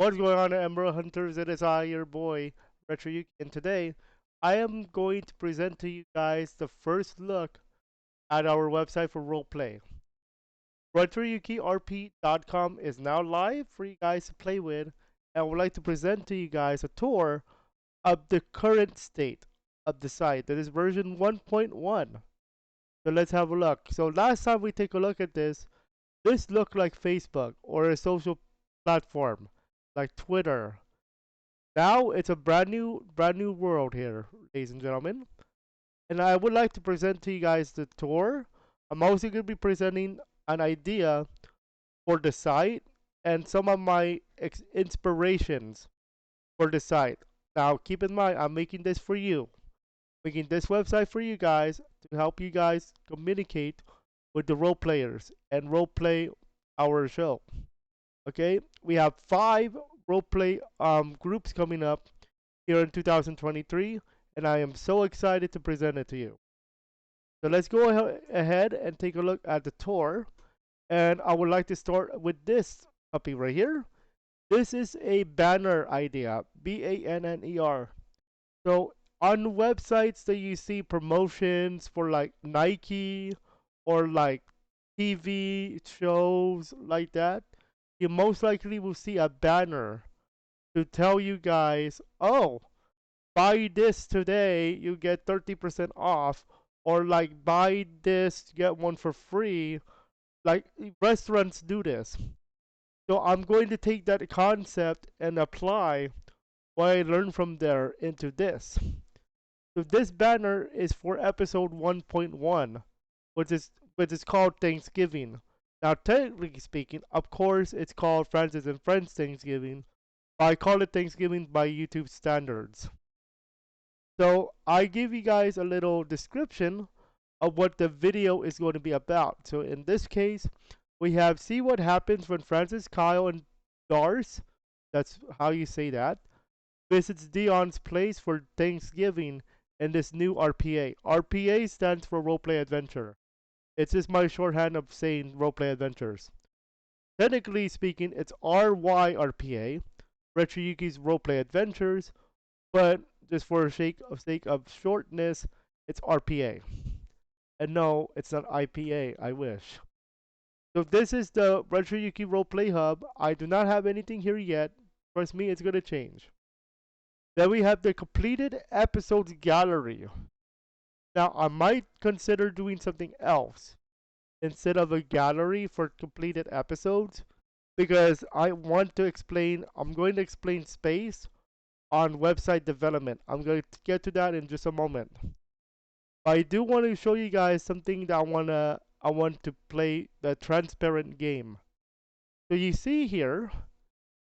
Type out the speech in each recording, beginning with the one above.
What's going on, Emerald Hunters? It is I, your boy, Retroyuki, and today I am going to present to you guys the first look at our website for roleplay. RetroyukiRP.com is now live for you guys to play with, and I would like to present to you guys a tour of the current state of the site. That is version 1.1. So let's have a look. So last time we take a look at this looked like Facebook or a social platform like Twitter. Now it's a brand new world here, ladies and gentlemen. And I would like to present to you guys the tour. I'm also going to be presenting an idea for the site and some of my inspirations for the site. Now keep in mind, I'm making this for you. Making this website for you guys to help you guys communicate with the role players and role play our show. Okay, we have 5 roleplay groups coming up here in 2023, and I am so excited to present it to you. So let's go ahead and take a look at the tour, and I would like to start with this copy right here. This is a banner idea, banner. So on websites that you see promotions for like Nike or like TV shows like that, you most likely will see a banner to tell you guys, oh, buy this today, you get 30% off, or like buy this, get one for free. Like restaurants do this. So I'm going to take that concept and apply what I learned from there into this. So this banner is for episode 1.1, which is called Thanksgiving. Now, technically speaking, of course, it's called Francis and Friends Thanksgiving, but I call it Thanksgiving by YouTube standards. So I give you guys a little description of what the video is going to be about. So in this case, we have see what happens when Francis, Kyle, and Darce, that's how you say that, visits Dion's place for Thanksgiving in this new RPA. RPA stands for Roleplay Adventure. It's just my shorthand of saying Roleplay Adventures. Technically speaking, it's RYRPA, Retroyuki's Roleplay Adventures, but just for sake of shortness, it's RPA. And no, it's not IPA, I wish. So this is the Retroyuki Roleplay Hub. I do not have anything here yet. Trust me, it's going to change. Then we have the completed episodes gallery. Now, I might consider doing something else instead of a gallery for completed episodes because I'm going to explain space on website development. I'm going to get to that in just a moment. I do want to show you guys something that I want to play the transparent game. So you see here,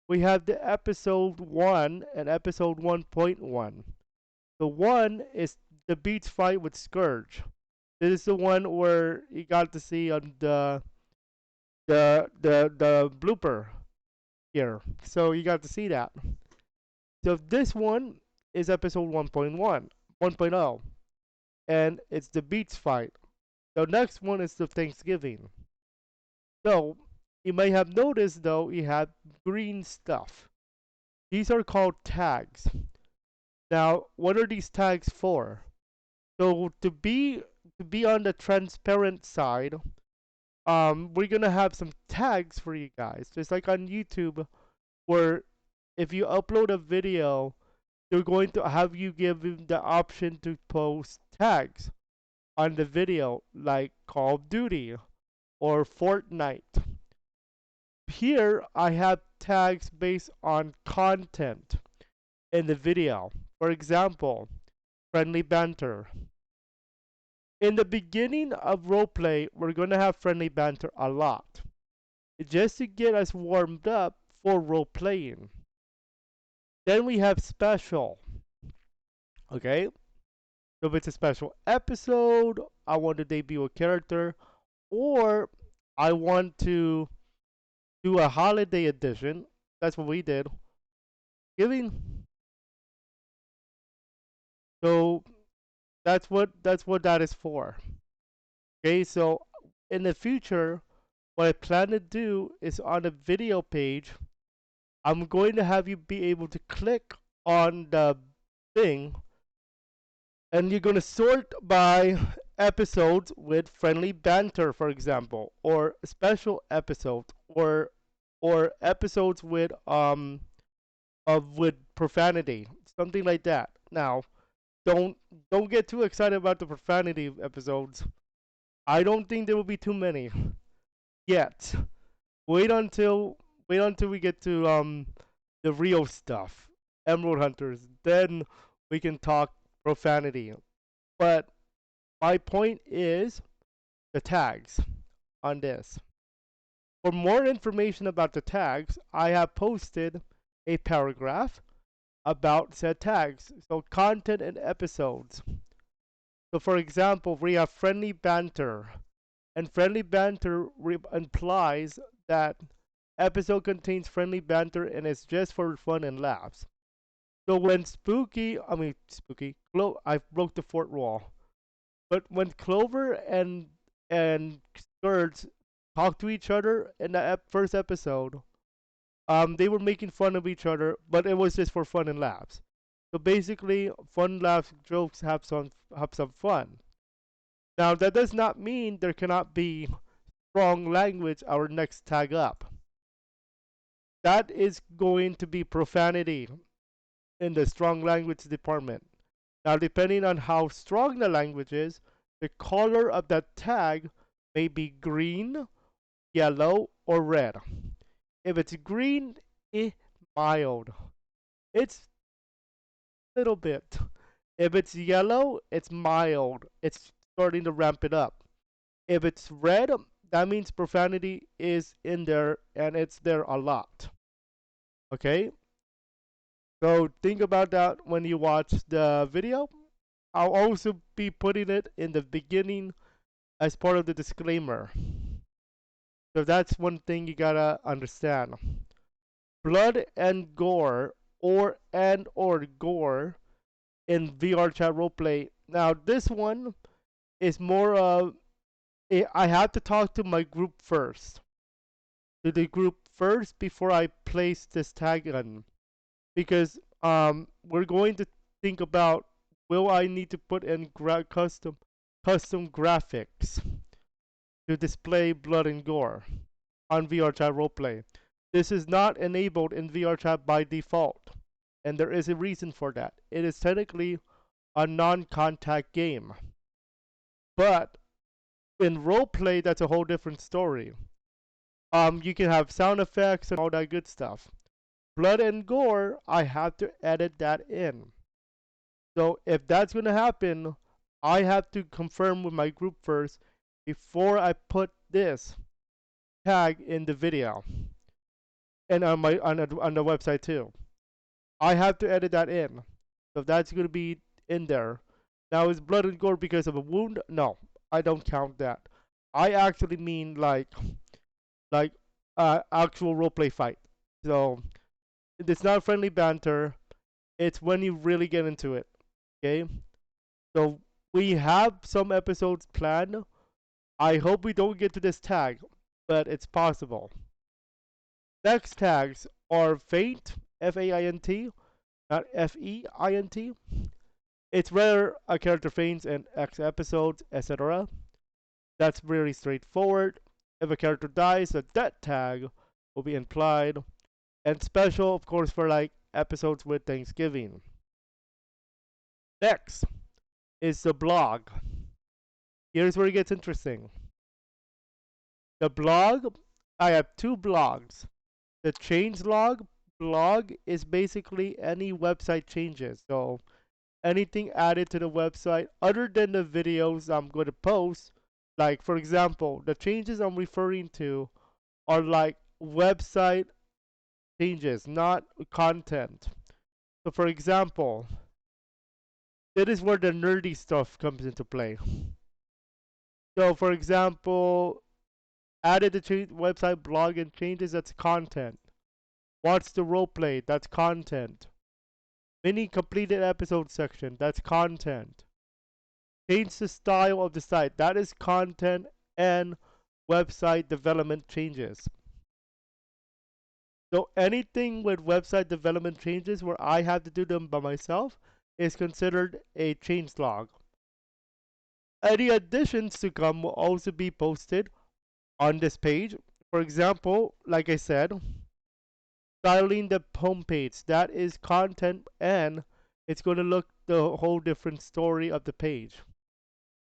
we have the episode 1 and episode 1.1. The 1 is the beach fight with Scourge. This is the one where you got to see on the blooper here. So you got to see that. So this one is episode 1.1, 1.0, and it's the beach fight. The next one is the Thanksgiving. So you may have noticed though you have green stuff. These are called tags. Now, what are these tags for? So to be on the transparent side, we're gonna have some tags for you guys, just like on YouTube, where if you upload a video, they're going to have you give them the option to post tags on the video, like Call of Duty or Fortnite. Here, I have tags based on content in the video. For example, friendly banter. In the beginning of roleplay, we're going to have friendly banter a lot, just to get us warmed up for role-playing. Then we have special. Okay? So if it's a special episode, I want to debut a character, or I want to do a holiday edition. That's what we did. Giving. So that's what that is for. Okay, so in the future, what I plan to do is on the video page, I'm going to have you be able to click on the thing, and you're going to sort by episodes with friendly banter, for example, or special episodes, or episodes with profanity, something like that. Now, don't don't get too excited about the profanity episodes. I don't think there will be too many yet. Wait until wait until we get to the real stuff, Emerald Hunters. Then we can talk profanity. But my point is the tags on this. For more information about the tags, I have posted a paragraph about said tags. So content and episodes. So for example, we have friendly banter. And friendly banter implies that episode contains friendly banter and is just for fun and laughs. So when I broke the fourth wall. But when Clover and Skirts talked to each other in the first episode, they were making fun of each other, but it was just for fun and laughs. So basically, fun, laughs, jokes have some fun. Now that does not mean there cannot be strong language. Our next tag up. That is going to be profanity in the strong language department. Now, depending on how strong the language is, the color of that tag may be green, yellow, or red. If it's green, mild. It's a little bit. If it's yellow, it's mild. It's starting to ramp it up. If it's red, that means profanity is in there and it's there a lot. Okay? So think about that when you watch the video. I'll also be putting it in the beginning as part of the disclaimer. So that's one thing you gotta understand. Blood and gore or gore in VR chat roleplay. Now this one is more of I have to talk to my group first. To the group first before I place this tag on. Because we're going to think about, will I need to put in custom graphics to display blood and gore on VR chat roleplay. This is not enabled in VR chat by default, and there is a reason for that. It is technically a non-contact game, but in roleplay, that's a whole different story. You can have sound effects and all that good stuff. Blood and gore, I have to edit that in. So if that's going to happen, I have to confirm with my group first before I put this tag in the video and on the website too. I have to edit that in. So that's going to be in there. Now is blood and gore because of a wound? No, I don't count that. I actually mean like actual roleplay fight. So it's not friendly banter. It's when you really get into it. Okay? So we have some episodes planned. I hope we don't get to this tag, but it's possible. Next tags are faint, F-A-I-N-T, not F-E-I-N-T. It's rare a character faints in X episodes, etc. That's very straightforward. If a character dies, a death tag will be implied. And special, of course, for like episodes with Thanksgiving. Next is the blog. Here's where it gets interesting. The blog, I have two blogs. The changelog blog is basically any website changes. So anything added to the website other than the videos I'm going to post. Like, for example, the changes I'm referring to are like website changes, not content. So, for example, that is where the nerdy stuff comes into play. So, for example, added the website blog and changes, that's content. Watch the roleplay, that's content. Mini completed episode section, that's content. Change the style of the site, that is content and website development changes. So anything with website development changes where I have to do them by myself is considered a change log. Any additions to come will also be posted on this page. For example, like I said, styling the homepage. That is content and it's going to look the whole different story of the page.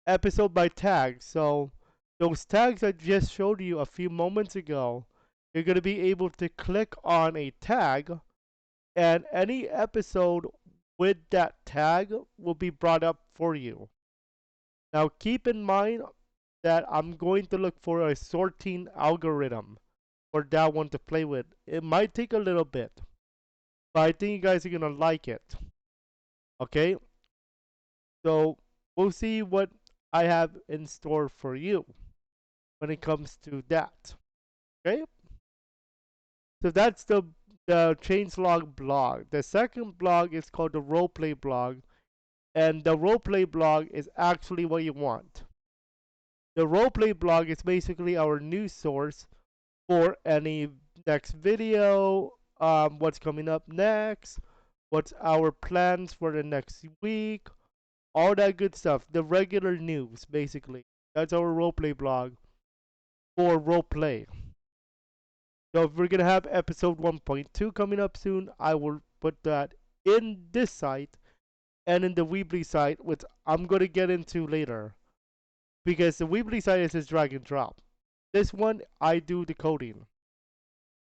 Episode by tag. So those tags I just showed you a few moments ago, you're going to be able to click on a tag and any episode with that tag will be brought up for you. Now keep in mind that I'm going to look for a sorting algorithm for that one to play with. It might take a little bit, but I think you guys are gonna like it. Okay, so we'll see what I have in store for you when it comes to that. Okay, so that's the changelog blog. The second blog is called the roleplay blog, and the roleplay blog is actually what you want. The roleplay blog is basically our news source for any next video, what's coming up next, what's our plans for the next week, all that good stuff. The regular news, basically. That's our roleplay blog for roleplay. So if we're gonna have episode 1.2 coming up soon, I will put that in this site and in the Weebly site, which I'm gonna get into later. Because the Weebly site is just drag and drop. This one, I do the coding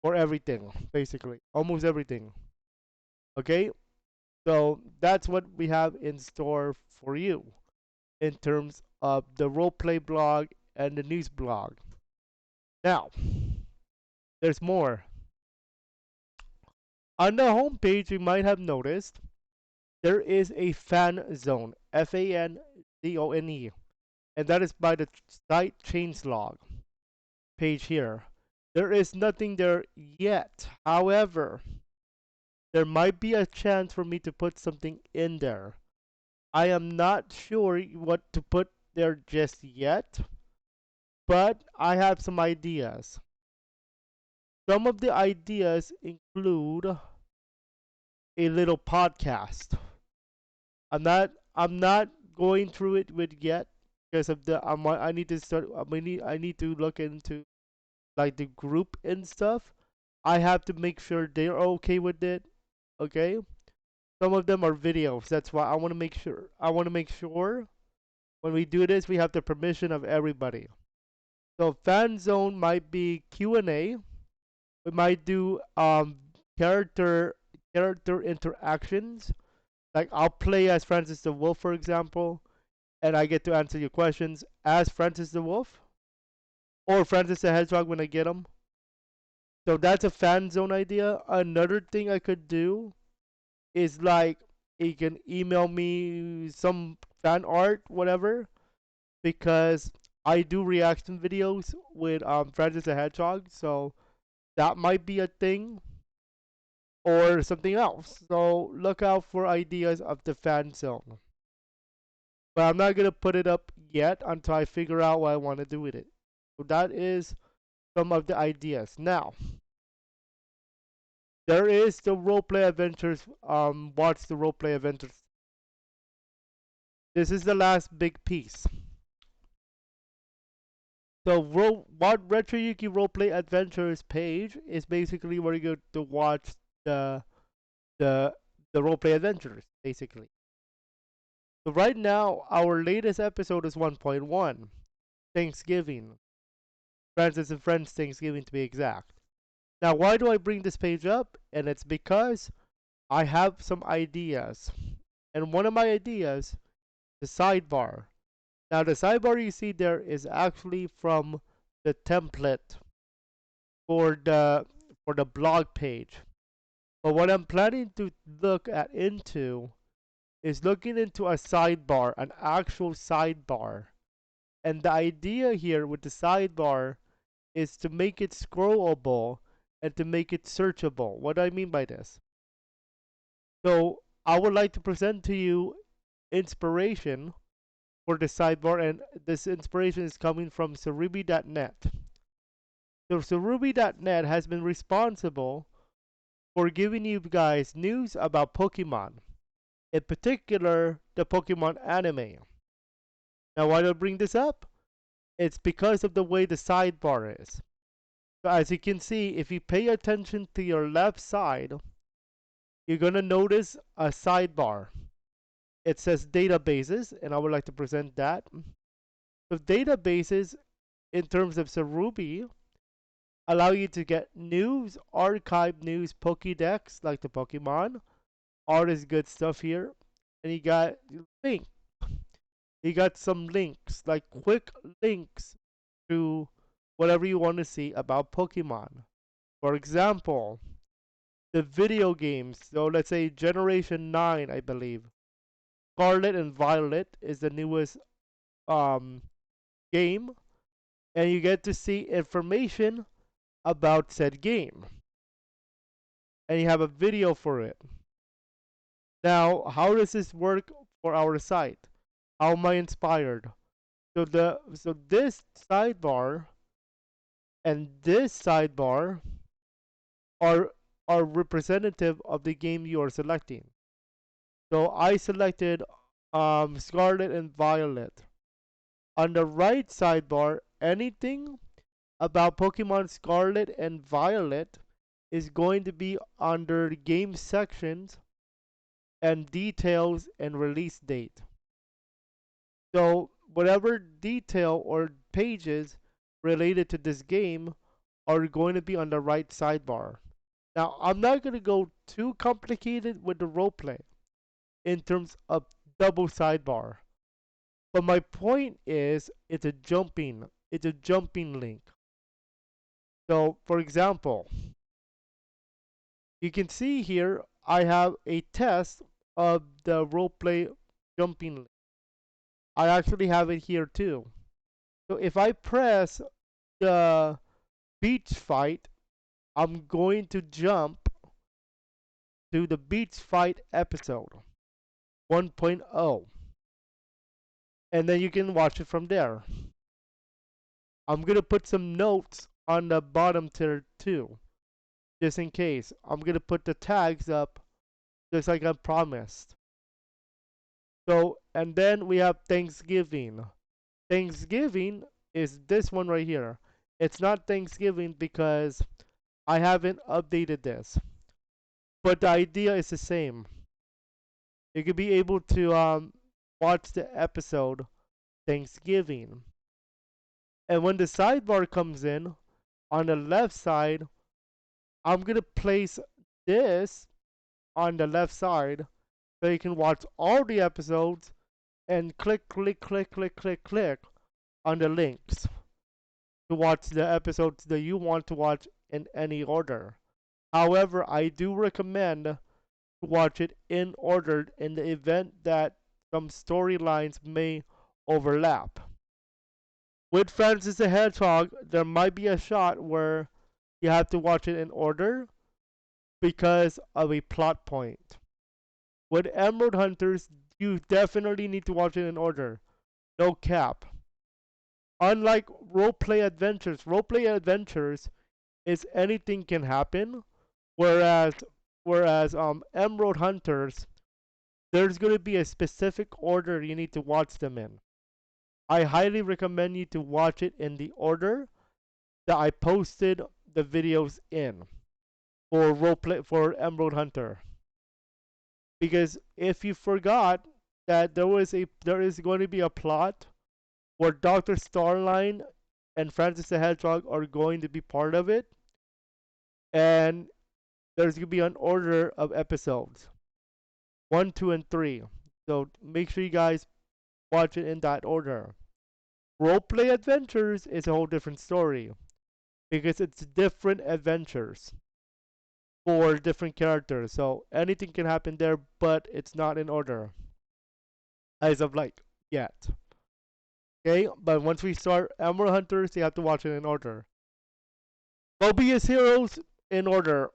for everything, basically. Almost everything. Okay? So that's what we have in store for you in terms of the roleplay blog and the news blog. Now, there's more. On the homepage, you might have noticed there is a fan zone, FANZONE, and that is by the site changelog page here. There is nothing there yet. However, there might be a chance for me to put something in there. I am not sure what to put there just yet, but I have some ideas. Some of the ideas include a little podcast. I'm not going through it with yet because of the I need to start I need to look into like the group and stuff. I have to make sure they're okay with it. Okay? Some of them are videos. That's why I want to make sure. I want to make sure when we do this, we have the permission of everybody. So fan zone might be Q&A. We might do character interactions. Like I'll play as Francis the Wolf, for example, and I get to answer your questions as Francis the Wolf or Francis the Hedgehog when I get them. So that's a fan zone idea. Another thing I could do is like you can email me some fan art, whatever, because I do reaction videos with Francis the Hedgehog, so that might be a thing or something else. So look out for ideas of the fan zone. But I'm not gonna put it up yet until I figure out what I want to do with it. So that is some of the ideas. Now, there is the roleplay adventures. Watch the roleplay adventures. This is the last big piece. So, what Retro Yuki Roleplay Adventures page is basically where you go to watch the the the roleplay adventures, basically. So right now, our latest episode is 1.1, Thanksgiving, Francis and Friends Thanksgiving to be exact. Now, why do I bring this page up? And it's because I have some ideas, and one of my ideas, the sidebar. Now, the sidebar you see there is actually from the template for the blog page. But what I'm planning to look at into is looking into a sidebar, an actual sidebar. And the idea here with the sidebar is to make it scrollable and to make it searchable. What do I mean by this? So I would like to present to you inspiration for the sidebar, and this inspiration is coming from Cerubi.net. So Cerubi.net has been responsible for giving you guys news about Pokemon, in particular the Pokemon anime. Now, why do I bring this up? It's because of the way the sidebar is. So as you can see, if you pay attention to your left side, you're going to notice a sidebar. It says databases, and I would like to present that. So databases, in terms of Cerubi, allow you to get news, archive news, Pokédex, like the Pokemon. All this good stuff here. And you got link. You got some links, like quick links to whatever you want to see about Pokemon. For example, the video games. So let's say Generation 9, I believe. Scarlet and Violet is the newest um, game, and you get to see information about said game. And you have a video for it. Now, how does this work for our site? How am I inspired? So this sidebar and this sidebar are are representative of the game you are selecting. So I selected Scarlet and Violet. On the right sidebar, anything about Pokemon Scarlet and Violet is going to be under game sections and details and release date. So whatever detail or pages related to this game are going to be on the right sidebar. Now, I'm not going to go too complicated with the roleplay in terms of double sidebar. But my point is it's a jumping link. So, for example, you can see here I have a test of the roleplay jumping link. I actually have it here too. So if I press the beach fight, I'm going to jump to the beach fight episode 1.0. And then you can watch it from there. I'm going to put some notes on the bottom tier too, just in case. I'm going to put the tags up just like I promised. So, and then we have Thanksgiving. Thanksgiving is this one right here. It's not Thanksgiving because I haven't updated this, but the idea is the same. You could be able to watch the episode Thanksgiving. And when the sidebar comes in, on the left side, I'm going to place this on the left side so you can watch all the episodes and click, click, click, click, click, click on the links to watch the episodes that you want to watch in any order. However, I do recommend to watch it in order in the event that some storylines may overlap. With Francis the Hedgehog, there might be a shot where you have to watch it in order because of a plot point. With Emerald Hunters, you definitely need to watch it in order. No cap. Unlike roleplay adventures is anything can happen, whereas Emerald Hunters, there's gonna be a specific order you need to watch them in. I highly recommend you to watch it in the order that I posted the videos in for Emerald Hunter. Because if you forgot that there is going to be a plot where Dr. Starline and Francis the Hedgehog are going to be part of it, and there's going to be an order of episodes 1, 2, and 3. So make sure you guys watch it in that order. Roleplay Adventures is a whole different story because it's different adventures for different characters. So anything can happen there, but it's not in order as of like yet. Okay, but once we start Emerald Hunters, you have to watch it in order. Mobius Heroes in order.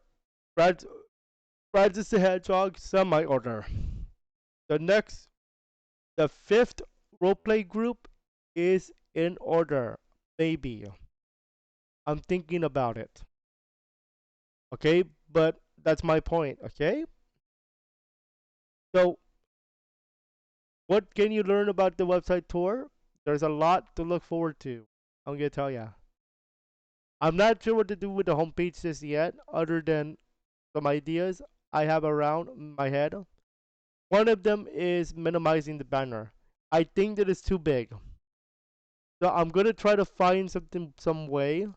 Francis the Hedgehog semi order. The the fifth roleplay group is in order. Maybe. I'm thinking about it. Okay, but That's my point. Okay. So what can you learn about the website tour? There's a lot to look forward to. I'm gonna tell ya. I'm not sure what to do with the homepage just yet, other than some ideas I have around my head. One of them is minimizing the banner. I think that it's too big. So I'm gonna try to find some way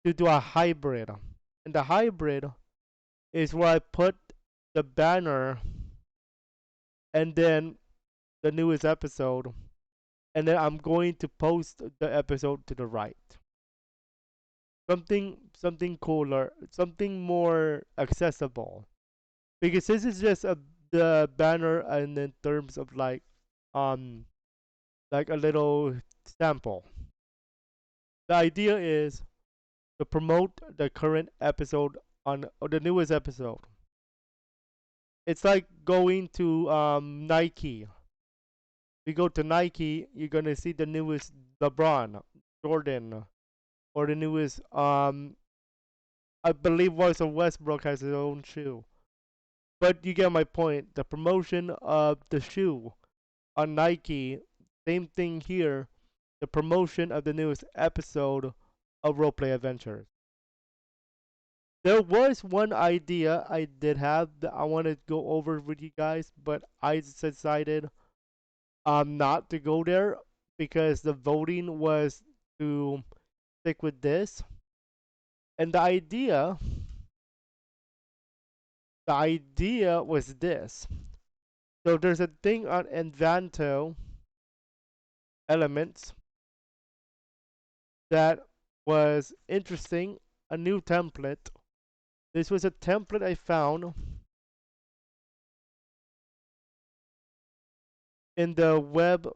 to do a hybrid. And the hybrid is where I put the banner and then the newest episode, and then I'm going to post the episode to the right. Something cooler, something more accessible. Because this is just the banner, and in terms of um like a little sample. The idea is to promote the current episode on or the newest episode. It's like going to Nike. We go to Nike, you're gonna see the newest LeBron, Jordan, or the newest I believe Russell Westbrook has his own shoe. But you get my point. The promotion of the shoe on Nike, same thing here. The promotion of the newest episode of Roleplay Adventures. There was one idea I did have that I want to go over with you guys, but I decided not to go there because the voting was to stick with this. And the idea was this. So there's a thing on Envanto elements that was interesting, a new template. This was a template I found in the web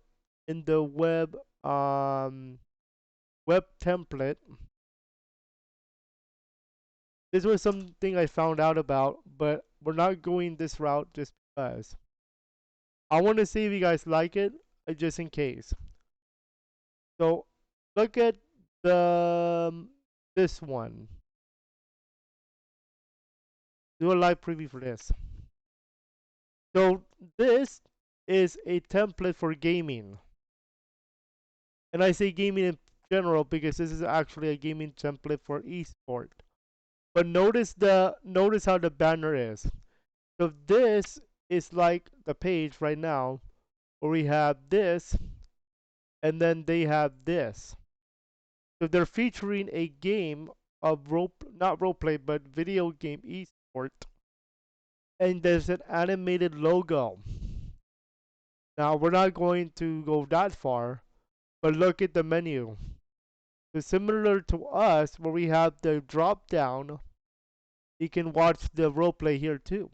template. This was something I found out about, but we're not going this route just because. I want to see if you guys like it, just in case. So look at the this one. Do a live preview for this. So this is a template for gaming, and I say gaming in general because this is actually a gaming template for esport. But notice how the banner is. So this is like the page right now where we have this, and then they have this. So they're featuring a game of not roleplay, but video game esport, and there's an animated logo. Now we're not going to go that far, but look at the menu. So similar to us, where we have the drop down, you can watch the roleplay here too.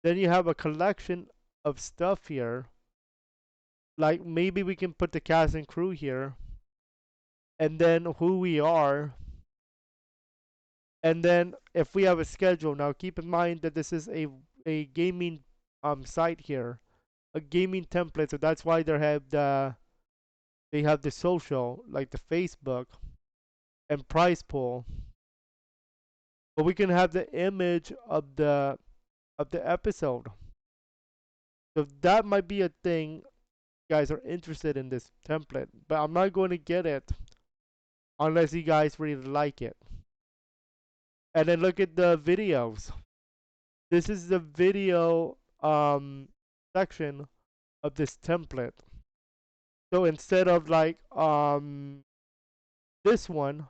Then you have a collection of stuff here. Like maybe we can put the cast and crew here, and then who we are, and then if we have a schedule. Now keep in mind that this is a gaming site here, a gaming template. So that's why they have the social, like the Facebook and prize pool. But we can have the image of the episode. So that might be a thing. You guys are interested in this template, but I'm not going to get it unless you guys really like it. And then look at the videos. This is the video section of this template. So instead of this one,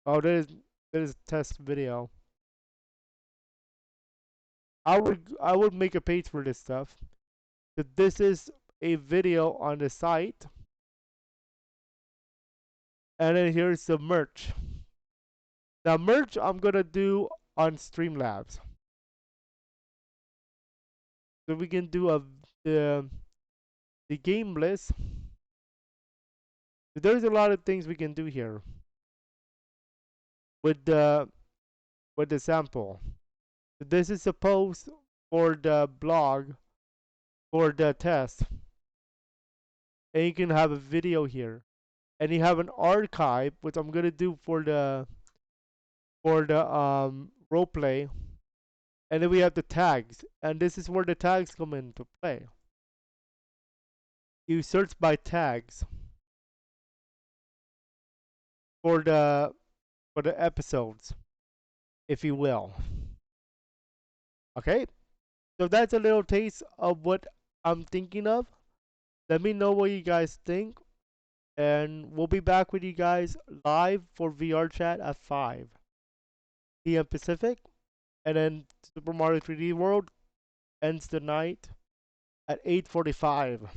oh there's test video. I would make a page for this stuff. So this is a video on the site, and then here's the merch. Now merch I'm gonna do on Streamlabs. So we can do the the game list. So there's a lot of things we can do here with the sample. So this is a post for the blog for the test, and you can have a video here, and you have an archive, which I'm gonna do for for the role play, and then we have the tags, and this is where the tags come into play. You search by tags for the episodes, if you will. Okay, so that's a little taste of what I'm thinking of. Let me know what you guys think, and we'll be back with you guys live for VR chat at 5 p.m. Pacific, and then Super Mario 3D World ends the night at 8:45.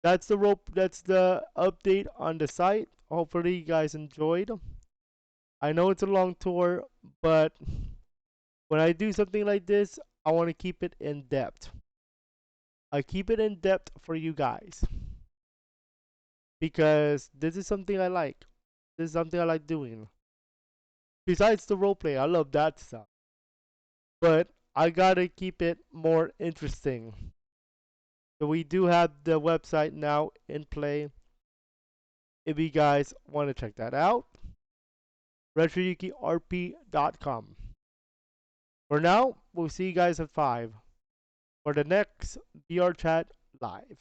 That's the rope. That's the update on the site. Hopefully, you guys enjoyed. I know it's a long tour, but when I do something like this, I want to keep it in depth. I keep it in depth for you guys because this is something I like. This is something I like doing. Besides the roleplay, I love that stuff. But I gotta keep it more interesting. So we do have the website now in play. If you guys want to check that out, retroyukirp.com. For now, we'll see you guys at 5 for the next VR chat live.